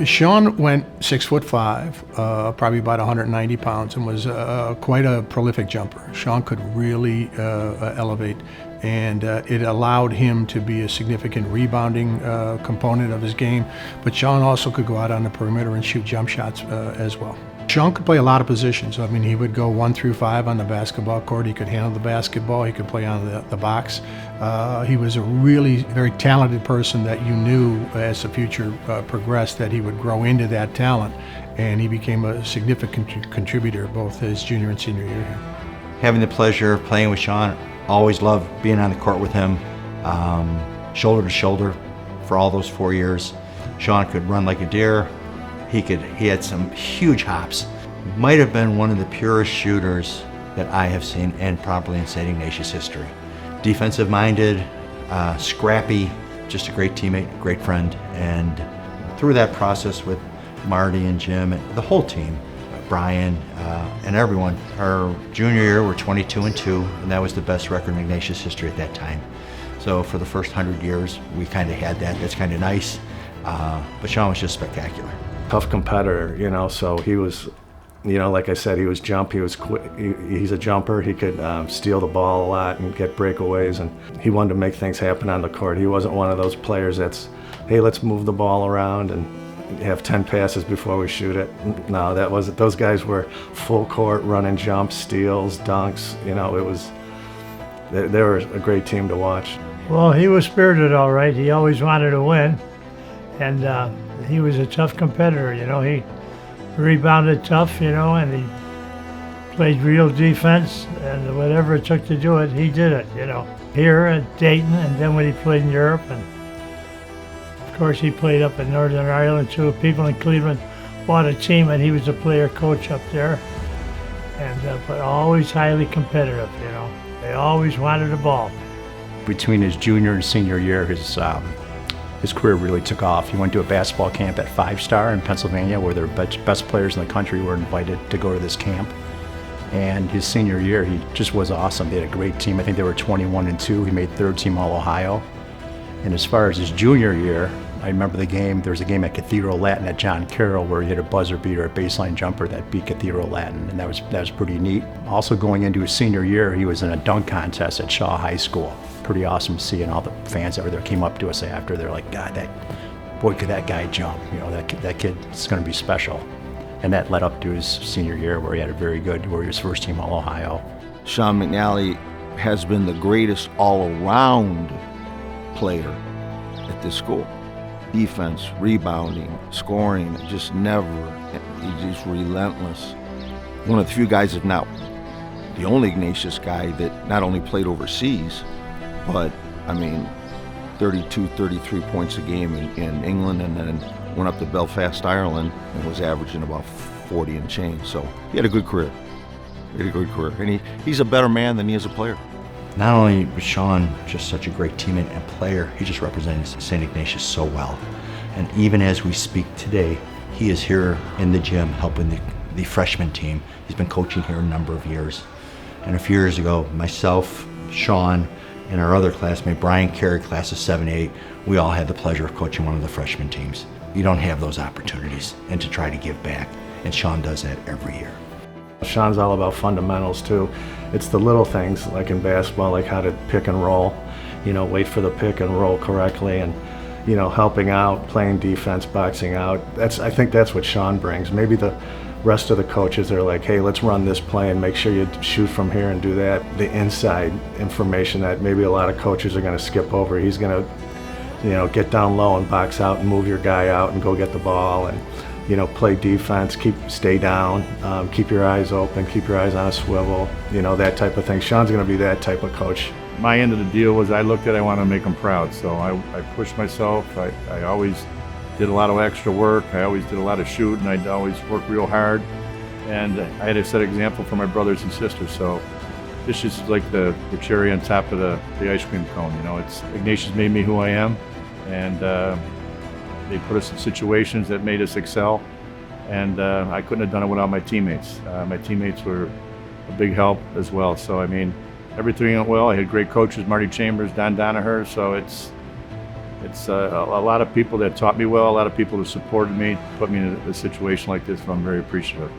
Sean went 6'5", probably about 190 pounds, and was quite a prolific jumper. Sean could really elevate, and it allowed him to be a significant rebounding component of his game. But Sean also could go out on the perimeter and shoot jump shots as well. Sean could play a lot of positions. I mean, he would go 1 through 5 on the basketball court. He could handle the basketball. He could play on the box. He was a really very talented person that you knew as the future progressed that he would grow into that talent. And he became a significant contributor both his junior and senior year here. Having the pleasure of playing with Sean, always loved being on the court with him, shoulder to shoulder for all those 4 years. Sean could run like a deer. He had some huge hops. Might have been one of the purest shooters that I have seen, and probably in Saint Ignatius history. Defensive minded, scrappy, just a great teammate, great friend. And through that process with Marty and Jim and the whole team, Brian and everyone, our junior year we're 22-2, and that was the best record in Ignatius history at that time. So for the first 100 years, we kind of had that. That's kind of nice. But Sean was just spectacular. Tough competitor, you know, so he was, you know, like I said, he was jump, he was quick, he's a jumper, he could steal the ball a lot and get breakaways, and he wanted to make things happen on the court. He wasn't one of those players that's, hey, let's move the ball around and have 10 passes before we shoot it. No, that wasn't, those guys were full court, running jumps, steals, dunks, you know, it was, they were a great team to watch. Well, he was spirited all right. He always wanted to win, and he was a tough competitor, you know. He rebounded tough, you know, and he played real defense, and whatever it took to do it, he did it, you know. Here at Dayton, and then when he played in Europe, and of course he played up in Northern Ireland too. People in Cleveland bought a team, and he was a player coach up there, and but always highly competitive, you know. They always wanted the ball. Between his junior and senior year, his career really took off. He went to a basketball camp at 5-Star in Pennsylvania, where their best players in the country were invited to go to this camp. And his senior year, he just was awesome. They had a great team. I think they were 21-2. He made third team All-Ohio. And as far as his junior year, I remember the game. There was a game at Cathedral Latin at John Carroll where he hit a buzzer beater, a baseline jumper that beat Cathedral Latin, and that was pretty neat. Also going into his senior year, he was in a dunk contest at Shaw High School. Pretty awesome to see, and all the fans that were there came up to us after. They're like, God, boy, could that guy jump. You know, that kid is going to be special. And that led up to his senior year where he had a very good, where he was first team All-Ohio. Sean McNally has been the greatest all-around player at this school. Defense, rebounding, scoring, he's just relentless. One of the few guys, if not the only Ignatius guy, that not only played overseas, but, I mean, 32, 33 points a game in England, and then went up to Belfast, Ireland, and was averaging about 40 and change. So he had a good career. And he's a better man than he is a player. Not only was Sean just such a great teammate and player, he just represented St. Ignatius so well. And even as we speak today, he is here in the gym helping the freshman team. He's been coaching here a number of years. And a few years ago, myself, Sean, and our other classmate, Brian Carey, class of 7-8, we all had the pleasure of coaching one of the freshman teams. You don't have those opportunities, and to try to give back, and Sean does that every year. Sean's all about fundamentals too. It's the little things, like in basketball, like how to pick and roll, you know, wait for the pick and roll correctly, and, you know, helping out, playing defense, boxing out. I think that's what Sean brings. Maybe the rest of the coaches are like, hey, let's run this play and make sure you shoot from here and do that. The inside information that maybe a lot of coaches are going to skip over. He's going to, you know, get down low and box out and move your guy out and go get the ball, and, you know, play defense, stay down, keep your eyes open, keep your eyes on a swivel, you know, that type of thing. Sean's going to be that type of coach. My end of the deal was I wanted to make him proud, so I pushed myself. I always did a lot of extra work. I always did a lot of shooting. I'd always work real hard, and I had to set an example for my brothers and sisters. So this is like the cherry on top of the ice cream cone. You know, Ignatius made me who I am, and they put us in situations that made us excel, and I couldn't have done it without my teammates. My teammates were a big help as well. So I mean, everything went well. I had great coaches, Marty Chambers, Don Donaher. So It's a lot of people that taught me well, a lot of people who supported me, put me in a situation like this, and I'm very appreciative.